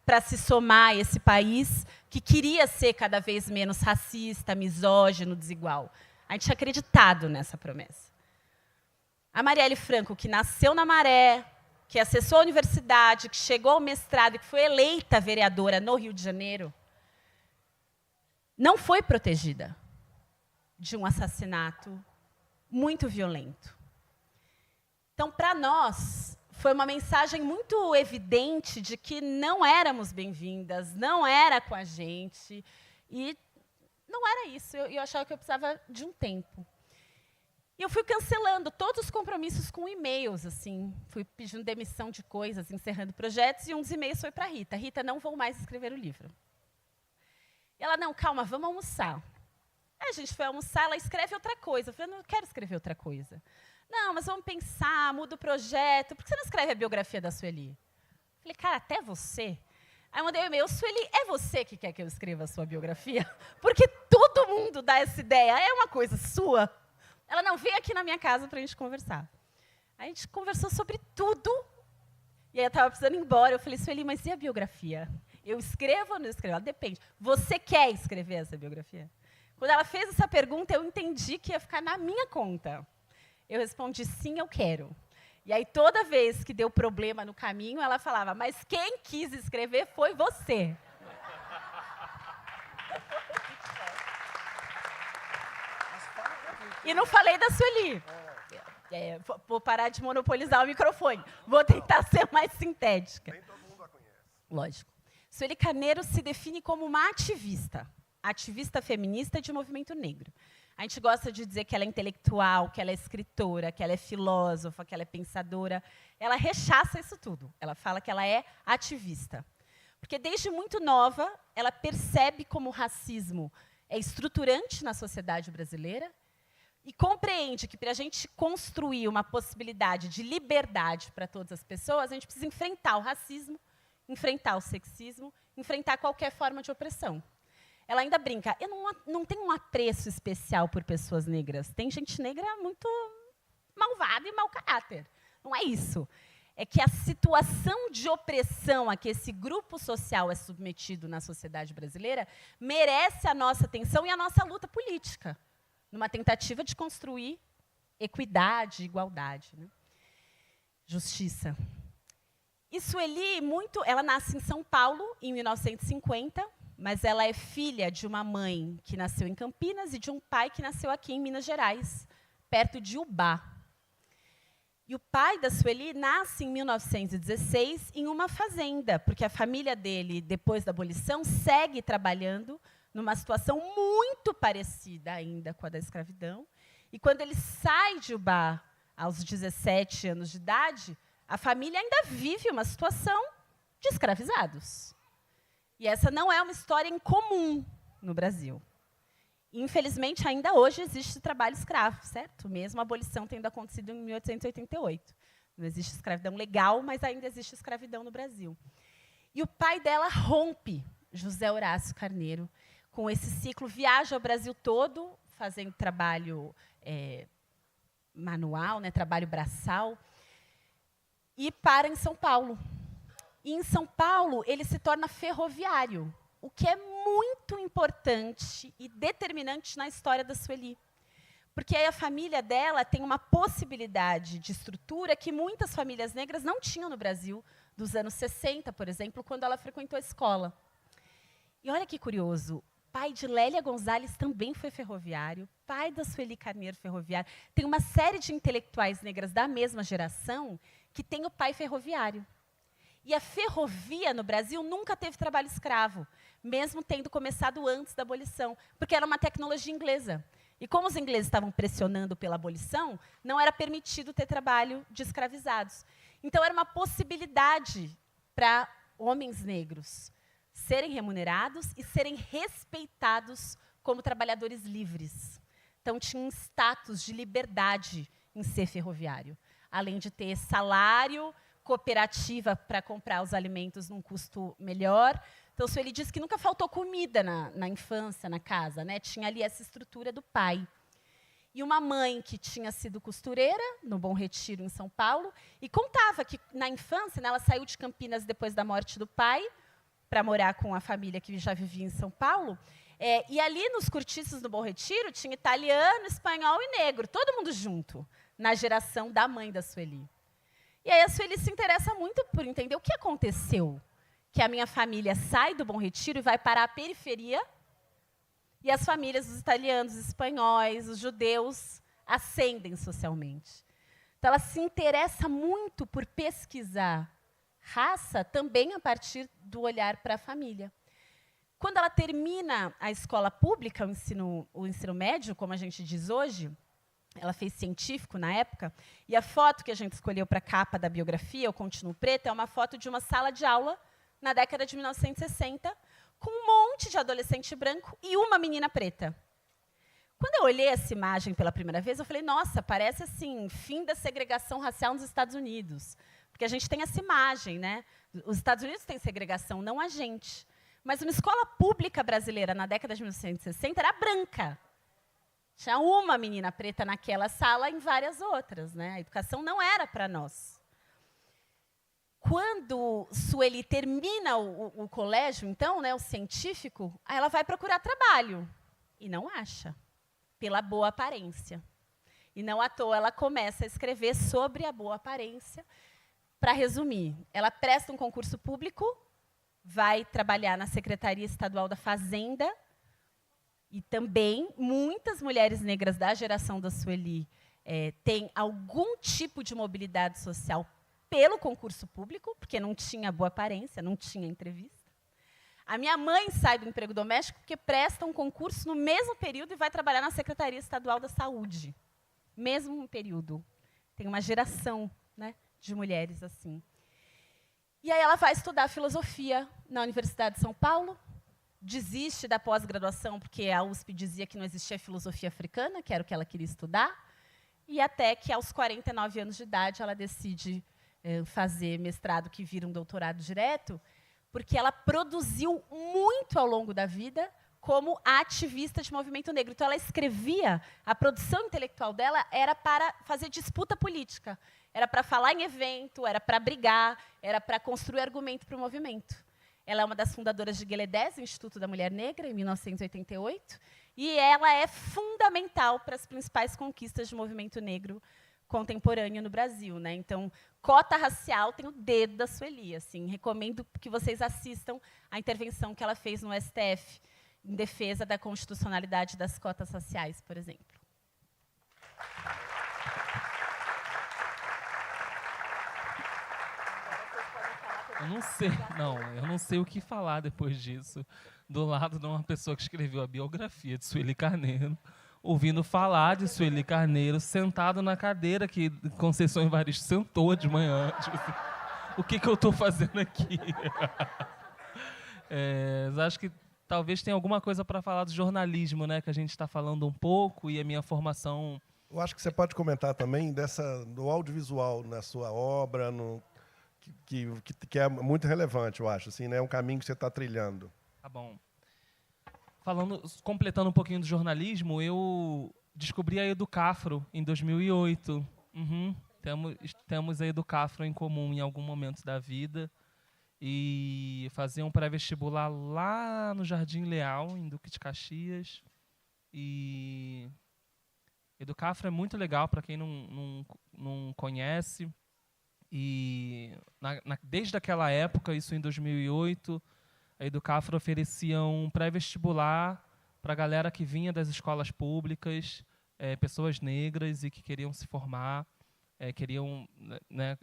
para se somar a esse país que queria ser cada vez menos racista, misógino, desigual. A gente tinha acreditado nessa promessa. A Marielle Franco, que nasceu na Maré, que acessou a universidade, que chegou ao mestrado e que foi eleita vereadora no Rio de Janeiro, não foi protegida de um assassinato muito violento. Então, para nós, foi uma mensagem muito evidente de que não éramos bem-vindas, não era com a gente, e não era isso. Eu achava que eu precisava de um tempo. E eu fui cancelando todos os compromissos com e-mails, assim, fui pedindo demissão de coisas, encerrando projetos, e um dos e-mails foi para a Rita. Rita, não vou mais escrever o livro. E ela, não, calma, vamos almoçar. Aí a gente foi almoçar, ela escreve outra coisa. Eu falei, não quero escrever outra coisa. Não, mas vamos pensar, muda o projeto. Por que você não escreve a biografia da Sueli? Eu falei, cara, até você? Aí eu mandei um e-mail, Sueli, é você que quer que eu escreva a sua biografia? Porque todo mundo dá essa ideia, é uma coisa sua. Ela, não, vem aqui na minha casa para a gente conversar. Aí a gente conversou sobre tudo. E aí eu estava precisando ir embora. Eu falei, Sueli, mas e a biografia? Eu escrevo ou não escrevo? Ela, depende. Você quer escrever essa biografia? Quando ela fez essa pergunta, eu entendi que ia ficar na minha conta. Eu respondi, sim, eu quero. E aí, toda vez que deu problema no caminho, ela falava, mas quem quis escrever foi você. E não falei da Sueli. Vou parar de monopolizar o microfone. Vou tentar ser mais sintética. Nem todo mundo a conhece. Lógico. Sueli Carneiro se define como uma ativista feminista de movimento negro. A gente gosta de dizer que ela é intelectual, que ela é escritora, que ela é filósofa, que ela é pensadora. Ela rechaça isso tudo. Ela fala que ela é ativista. Porque, desde muito nova, ela percebe como o racismo é estruturante na sociedade brasileira e compreende que, para a gente construir uma possibilidade de liberdade para todas as pessoas, a gente precisa enfrentar o racismo, enfrentar o sexismo, enfrentar qualquer forma de opressão. Ela ainda brinca, eu não tenho um apreço especial por pessoas negras. Tem gente negra muito malvada e mau caráter. Não é isso. É que a situação de opressão a que esse grupo social é submetido na sociedade brasileira merece a nossa atenção e a nossa luta política, numa tentativa de construir equidade, igualdade, né? Justiça. E Sueli, ela nasce em São Paulo, em 1950, mas ela é filha de uma mãe que nasceu em Campinas e de um pai que nasceu aqui em Minas Gerais, perto de Ubá. E o pai da Sueli nasce em 1916 em uma fazenda, porque a família dele, depois da abolição, segue trabalhando numa situação muito parecida ainda com a da escravidão. E quando ele sai de Ubá, aos 17 anos de idade, a família ainda vive uma situação de escravizados. E essa não é uma história incomum no Brasil. Infelizmente, ainda hoje existe trabalho escravo, certo? Mesmo a abolição tendo acontecido em 1888. Não existe escravidão legal, mas ainda existe escravidão no Brasil. E o pai dela rompe, José Horácio Carneiro, com esse ciclo, viaja ao Brasil todo, fazendo trabalho manual, né, trabalho braçal, e para em São Paulo. E em São Paulo, ele se torna ferroviário, o que é muito importante e determinante na história da Sueli. Porque aí a família dela tem uma possibilidade de estrutura que muitas famílias negras não tinham no Brasil, dos anos 60, por exemplo, quando ela frequentou a escola. E olha que curioso, pai de Lélia Gonzalez também foi ferroviário, pai da Sueli Carneiro ferroviário. Tem uma série de intelectuais negras da mesma geração que tem o pai ferroviário. E a ferrovia no Brasil nunca teve trabalho escravo, mesmo tendo começado antes da abolição, porque era uma tecnologia inglesa. E como os ingleses estavam pressionando pela abolição, não era permitido ter trabalho de escravizados. Então, era uma possibilidade para homens negros serem remunerados e serem respeitados como trabalhadores livres. Então, tinha um status de liberdade em ser ferroviário, além de ter salário, cooperativa para comprar os alimentos num custo melhor, Então, Sueli disse que nunca faltou comida na infância, na casa, né? Tinha ali essa estrutura do pai. E uma mãe que tinha sido costureira, no Bom Retiro, em São Paulo, e contava que, na infância, né, ela saiu de Campinas depois da morte do pai, para morar com a família que já vivia em São Paulo. E ali, nos cortiços do Bom Retiro, tinha italiano, espanhol e negro, todo mundo junto, na geração da mãe da Sueli. E aí a Sueli se interessa muito por entender o que aconteceu, que a minha família sai do Bom Retiro e vai para a periferia, e as famílias dos italianos, os espanhóis, os judeus ascendem socialmente. Então, ela se interessa muito por pesquisar raça também a partir do olhar para a família. Quando ela termina a escola pública, o ensino médio, como a gente diz hoje, ela fez científico na época, e a foto que a gente escolheu para a capa da biografia, o Continuo Preto, é uma foto de uma sala de aula na década de 1960, com um monte de adolescente branco e uma menina preta. Quando eu olhei essa imagem pela primeira vez, eu falei, nossa, parece assim, fim da segregação racial nos Estados Unidos. Porque a gente tem essa imagem, né? Os Estados Unidos têm segregação, não a gente. Mas uma escola pública brasileira na década de 1960 era branca. Tinha uma menina preta naquela sala e em várias outras, né? A educação não era para nós. Quando Sueli termina o colégio, então, né, o científico, aí ela vai procurar trabalho e não acha, pela boa aparência. E não à toa ela começa a escrever sobre a boa aparência. Para resumir, ela presta um concurso público, vai trabalhar na Secretaria Estadual da Fazenda, e também muitas mulheres negras da geração da Sueli têm algum tipo de mobilidade social pelo concurso público, porque não tinha boa aparência, não tinha entrevista. A minha mãe sai do emprego doméstico porque presta um concurso no mesmo período e vai trabalhar na Secretaria Estadual da Saúde. Mesmo período. Tem uma geração, né, de mulheres assim. E aí ela vai estudar filosofia na Universidade de São Paulo, desiste da pós-graduação porque a USP dizia que não existia filosofia africana, que era o que ela queria estudar, e até que, aos 49 anos de idade, ela decide fazer mestrado que vira um doutorado direto, porque ela produziu muito ao longo da vida como ativista de movimento negro. Então, ela escrevia, a produção intelectual dela era para fazer disputa política, era para falar em evento, era para brigar, era para construir argumento para o movimento. Ela é uma das fundadoras de Gueledés, o Instituto da Mulher Negra, em 1988, e ela é fundamental para as principais conquistas de movimento negro contemporâneo no Brasil, né? Então, cota racial tem o dedo da Sueli. Assim, recomendo que vocês assistam a intervenção que ela fez no STF em defesa da constitucionalidade das cotas raciais, por exemplo. Eu não sei o que falar depois disso. Do lado de uma pessoa que escreveu a biografia de Sueli Carneiro, ouvindo falar de Sueli Carneiro, sentado na cadeira que Conceição Evaristo sentou de manhã. Tipo assim, o que eu estou fazendo aqui? Acho que talvez tenha alguma coisa para falar do jornalismo, né, que a gente está falando um pouco, e a minha formação... Eu acho que você pode comentar também do audiovisual na sua obra, que é muito relevante, eu acho. Assim, né, é um caminho que você está trilhando. Tá bom. Completando um pouquinho do jornalismo, eu descobri a Educafro em 2008. Temos a Educafro em comum em algum momento da vida. E fazia um pré-vestibular lá no Jardim Leal, em Duque de Caxias. E Educafro é muito legal para quem não conhece. E desde aquela época, isso em 2008, a Educafro oferecia um pré-vestibular para a galera que vinha das escolas públicas, pessoas negras e que queriam se formar, queriam, né,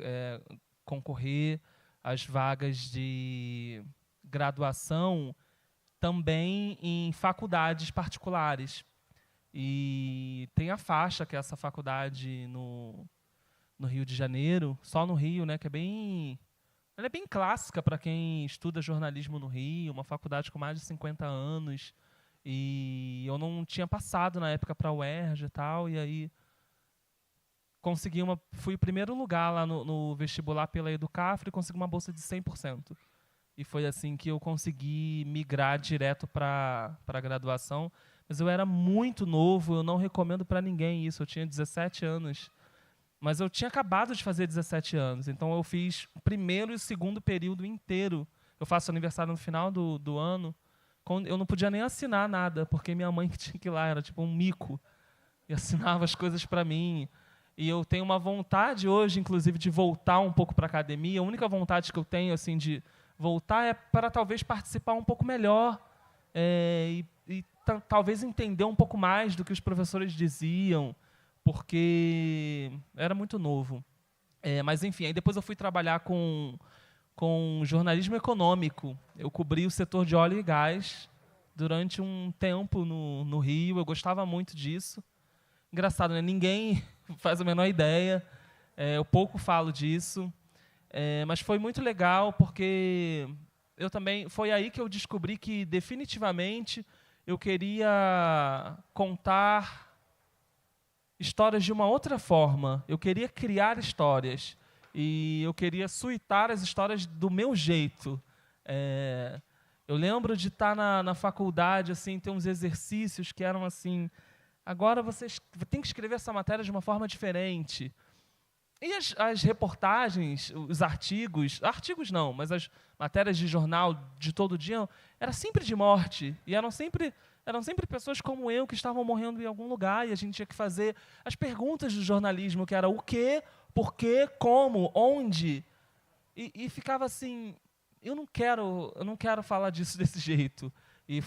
concorrer às vagas de graduação também em faculdades particulares. E tem a Faixa, que é essa faculdade no Rio de Janeiro, só no Rio, né, que ela é bem clássica para quem estuda jornalismo no Rio, uma faculdade com mais de 50 anos. E eu não tinha passado na época para a UERJ e tal, e aí fui em primeiro lugar lá no vestibular pela Educafro e consegui uma bolsa de 100%. e foi assim que eu consegui migrar direto para a graduação. Mas eu era muito novo, eu não recomendo para ninguém isso. Eu tinha 17 anos, mas eu tinha acabado de fazer 17 anos. Então eu fiz o primeiro e o segundo período inteiro. Eu faço aniversário no final do ano. Eu não podia nem assinar nada, porque minha mãe que tinha que ir lá, era tipo um mico. E assinava as coisas para mim. E eu tenho uma vontade hoje, inclusive, de voltar um pouco para a academia. A única vontade que eu tenho assim, de voltar é para talvez participar um pouco melhor e talvez entender um pouco mais do que os professores diziam, porque era muito novo. Mas, enfim, aí depois eu fui trabalhar com jornalismo econômico. Eu cobri o setor de óleo e gás durante um tempo no Rio. Eu gostava muito disso. Engraçado, né? Ninguém faz a menor ideia. Eu pouco falo disso. Mas foi muito legal, porque foi aí que eu descobri que, definitivamente, eu queria contar histórias de uma outra forma. Eu queria criar histórias. E eu queria suitar as histórias do meu jeito. Eu lembro de estar na faculdade, assim, ter uns exercícios que eram assim: agora você tem que escrever essa matéria de uma forma diferente. E as reportagens, os artigos não, mas as matérias de jornal de todo dia, era sempre de morte. E eram sempre pessoas como eu que estavam morrendo em algum lugar, e a gente tinha que fazer as perguntas do jornalismo, que era o quê, por quê, como, onde. E ficava assim, eu não quero falar disso desse jeito. E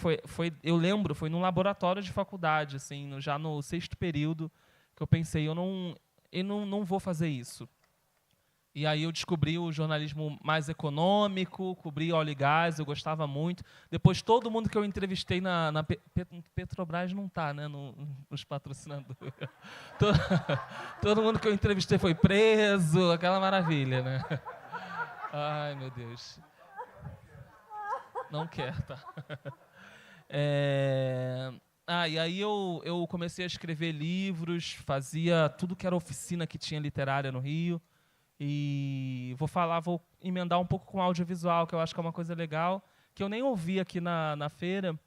eu lembro, foi num laboratório de faculdade, assim, já no 6º período, que eu pensei, eu não vou fazer isso. E aí eu descobri o jornalismo mais econômico, cobri óleo e gás, eu gostava muito. Depois todo mundo que eu entrevistei na Petrobras não está, né, nos patrocinadores. Todo mundo que eu entrevistei foi preso, aquela maravilha, né? Ai, meu Deus. Não quer, tá? E aí eu comecei a escrever livros, fazia tudo que era oficina que tinha literária no Rio. E vou emendar um pouco com audiovisual, que eu acho que é uma coisa legal, que eu nem ouvi aqui na feira,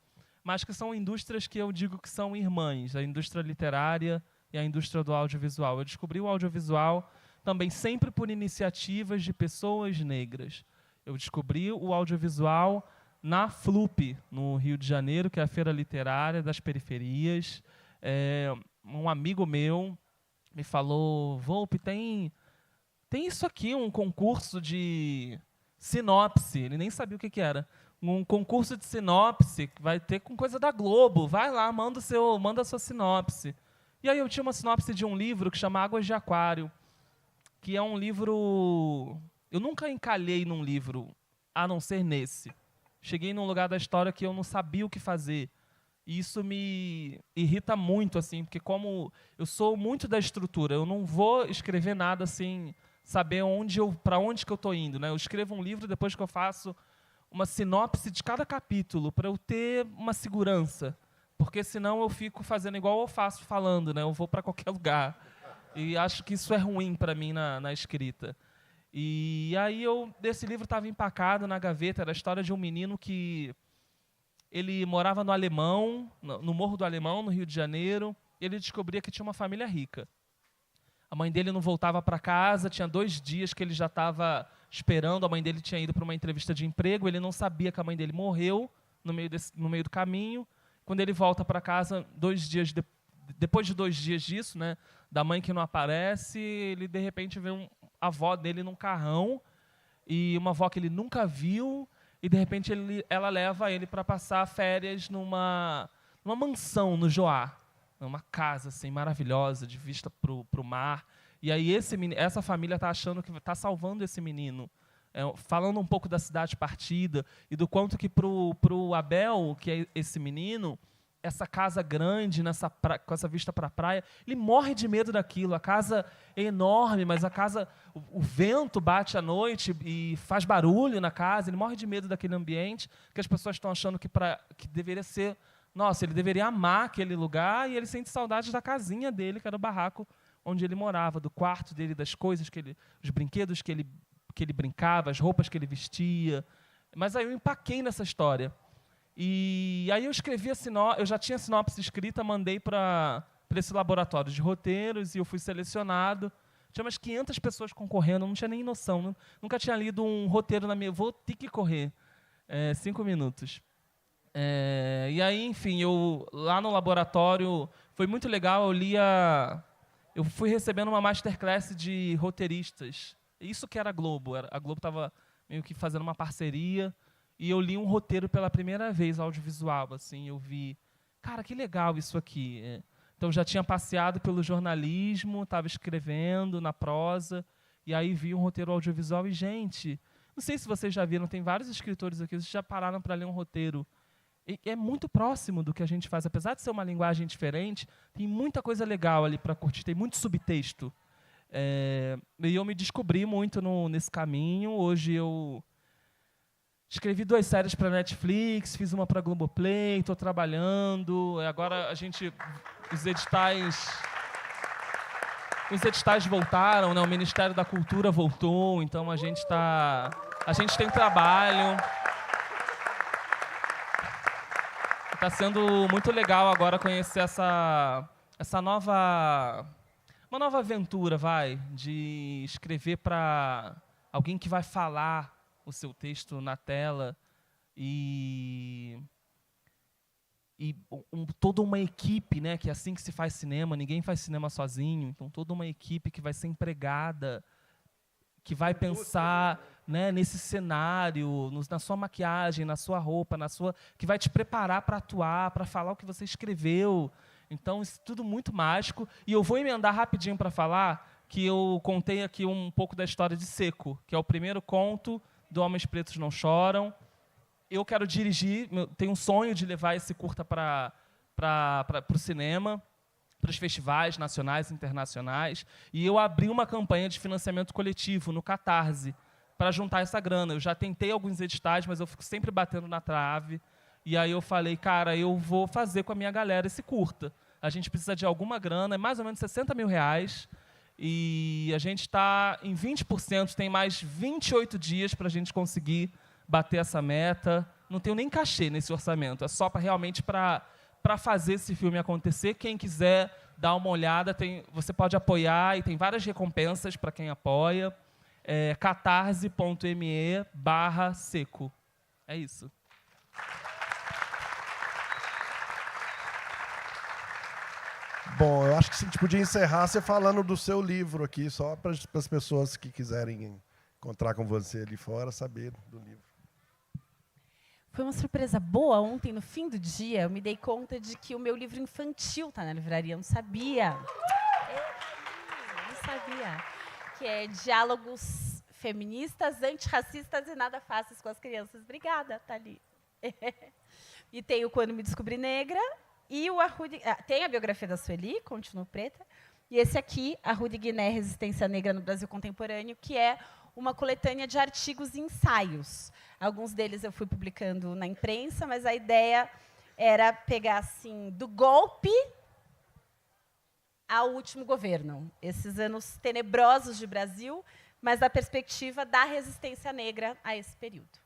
mas que são indústrias que eu digo que são irmãs, a indústria literária e a indústria do audiovisual. Eu descobri o audiovisual também sempre por iniciativas de pessoas negras. Eu descobri o audiovisual na FLUP, no Rio de Janeiro, que é a Feira Literária das Periferias. Um amigo meu me falou: Volpe, tem isso aqui, um concurso de sinopse. Ele nem sabia o que era. Um concurso de sinopse, que vai ter com coisa da Globo. Vai lá, manda a sua sinopse. E aí eu tinha uma sinopse de um livro que chama Águas de Aquário, que é um livro... Eu nunca encalhei num livro, a não ser nesse. Cheguei num lugar da história que eu não sabia o que fazer. E isso me irrita muito, assim, porque como eu sou muito da estrutura, eu não vou escrever nada assim, saber para onde que eu estou indo, né? Eu escrevo um livro depois que eu faço uma sinopse de cada capítulo, para eu ter uma segurança. Porque senão eu fico fazendo igual eu faço falando, né? Eu vou para qualquer lugar. E acho que isso é ruim para mim na escrita. E aí esse livro estava empacado na gaveta, era a história de um menino que ele morava no Alemão, no Morro do Alemão, no Rio de Janeiro, e ele descobria que tinha uma família rica. A mãe dele não voltava para casa, tinha 2 dias que ele já estava esperando, a mãe dele tinha ido para uma entrevista de emprego, ele não sabia que a mãe dele morreu no meio do caminho. Quando ele volta para casa, depois de 2 dias disso, né, da mãe que não aparece, ele de repente vê a avó dele num carrão, e uma avó que ele nunca viu, e de repente ela leva ele para passar férias numa mansão no Joá, uma casa assim maravilhosa, de vista pro mar. E aí essa família está achando que está salvando esse menino, falando um pouco da cidade partida e do quanto que pro Abel, que é esse menino, essa casa grande, com essa vista para a praia, ele morre de medo daquilo. A casa é enorme, mas o vento bate à noite e faz barulho na casa, ele morre de medo daquele ambiente, que as pessoas estão achando que deveria ser... Nossa, ele deveria amar aquele lugar, e ele sente saudade da casinha dele, que era o barraco onde ele morava, do quarto dele, das coisas os brinquedos que ele brincava, as roupas que ele vestia. Mas aí eu empaquei nessa história. E aí eu escrevi eu já tinha a sinopse escrita, mandei para esse laboratório de roteiros e eu fui selecionado. Tinha umas 500 pessoas concorrendo, não tinha nem noção. Nunca tinha lido um roteiro na minha... Vou ter que correr. 5 minutos. E aí, enfim, lá no laboratório foi muito legal. Eu fui recebendo uma masterclass de roteiristas. Isso que era a Globo. A Globo estava meio que fazendo uma parceria. E eu li um roteiro pela primeira vez, audiovisual. Assim, eu vi, cara, que legal isso aqui. Então, já tinha passeado pelo jornalismo, estava escrevendo na prosa, e aí vi um roteiro audiovisual. E, gente, não sei se vocês já viram, tem vários escritores aqui, vocês já pararam para ler um roteiro. E é muito próximo do que a gente faz. Apesar de ser uma linguagem diferente, tem muita coisa legal ali para curtir, tem muito subtexto. E eu me descobri muito nesse caminho. Hoje eu escrevi 2 séries para Netflix, fiz uma para Globoplay, estou trabalhando. Agora os editais voltaram, né? O Ministério da Cultura voltou, então a gente tem trabalho. Está sendo muito legal agora conhecer essa nova aventura, de escrever para alguém que vai falar o seu texto na tela e toda uma equipe, né, que é assim que se faz cinema, ninguém faz cinema sozinho, então toda uma equipe que vai ser empregada, que vai pensar, né, nesse cenário, na sua maquiagem, na sua roupa, que vai te preparar para atuar, para falar o que você escreveu. Então, isso tudo muito mágico. E eu vou emendar rapidinho para falar que eu contei aqui um pouco da história de Seco, que é o primeiro conto do Homens Pretos Não Choram. Eu quero dirigir, tenho um sonho de levar esse curta para o cinema, para os festivais nacionais e internacionais, e eu abri uma campanha de financiamento coletivo no Catarse para juntar essa grana. Eu já tentei alguns editais, mas eu fico sempre batendo na trave, e aí eu falei, cara, eu vou fazer com a minha galera esse curta. A gente precisa de alguma grana, é mais ou menos R$60 mil, e a gente está em 20%, tem mais 28 dias para a gente conseguir bater essa meta. Não tenho nem cachê nesse orçamento, é só realmente para fazer esse filme acontecer. Quem quiser dar uma olhada, você pode apoiar, e tem várias recompensas para quem apoia. catarse.me/seco. É isso. Bom, eu acho que a gente podia encerrar você falando do seu livro aqui, só para as pessoas que quiserem encontrar com você ali fora, saber do livro. Foi uma surpresa boa. Ontem, no fim do dia, eu me dei conta de que o meu livro infantil está na livraria. Eu não sabia. Não sabia. Que é Diálogos Feministas, Antirracistas e Nada Fáceis com as Crianças. Obrigada, tá ali. E tem o Quando Me Descobri Negra. E tem a biografia da Sueli, Continuo Preta. E esse aqui, A Rude Guiné, Resistência Negra no Brasil Contemporâneo, que é uma coletânea de artigos e ensaios. Alguns deles eu fui publicando na imprensa, mas a ideia era pegar, assim, do golpe ao último governo. Esses anos tenebrosos de Brasil, mas da perspectiva da resistência negra a esse período.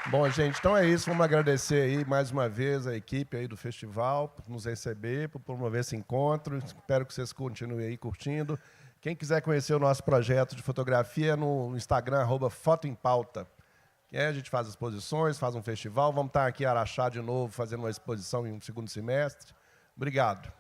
Bom, gente, então é isso. Vamos agradecer aí mais uma vez a equipe aí do festival por nos receber, por promover esse encontro. Espero que vocês continuem aí curtindo. Quem quiser conhecer o nosso projeto de fotografia, no Instagram, @fotoempauta. A gente faz exposições, faz um festival. Vamos estar aqui em Araxá de novo, fazendo uma exposição em um segundo semestre. Obrigado.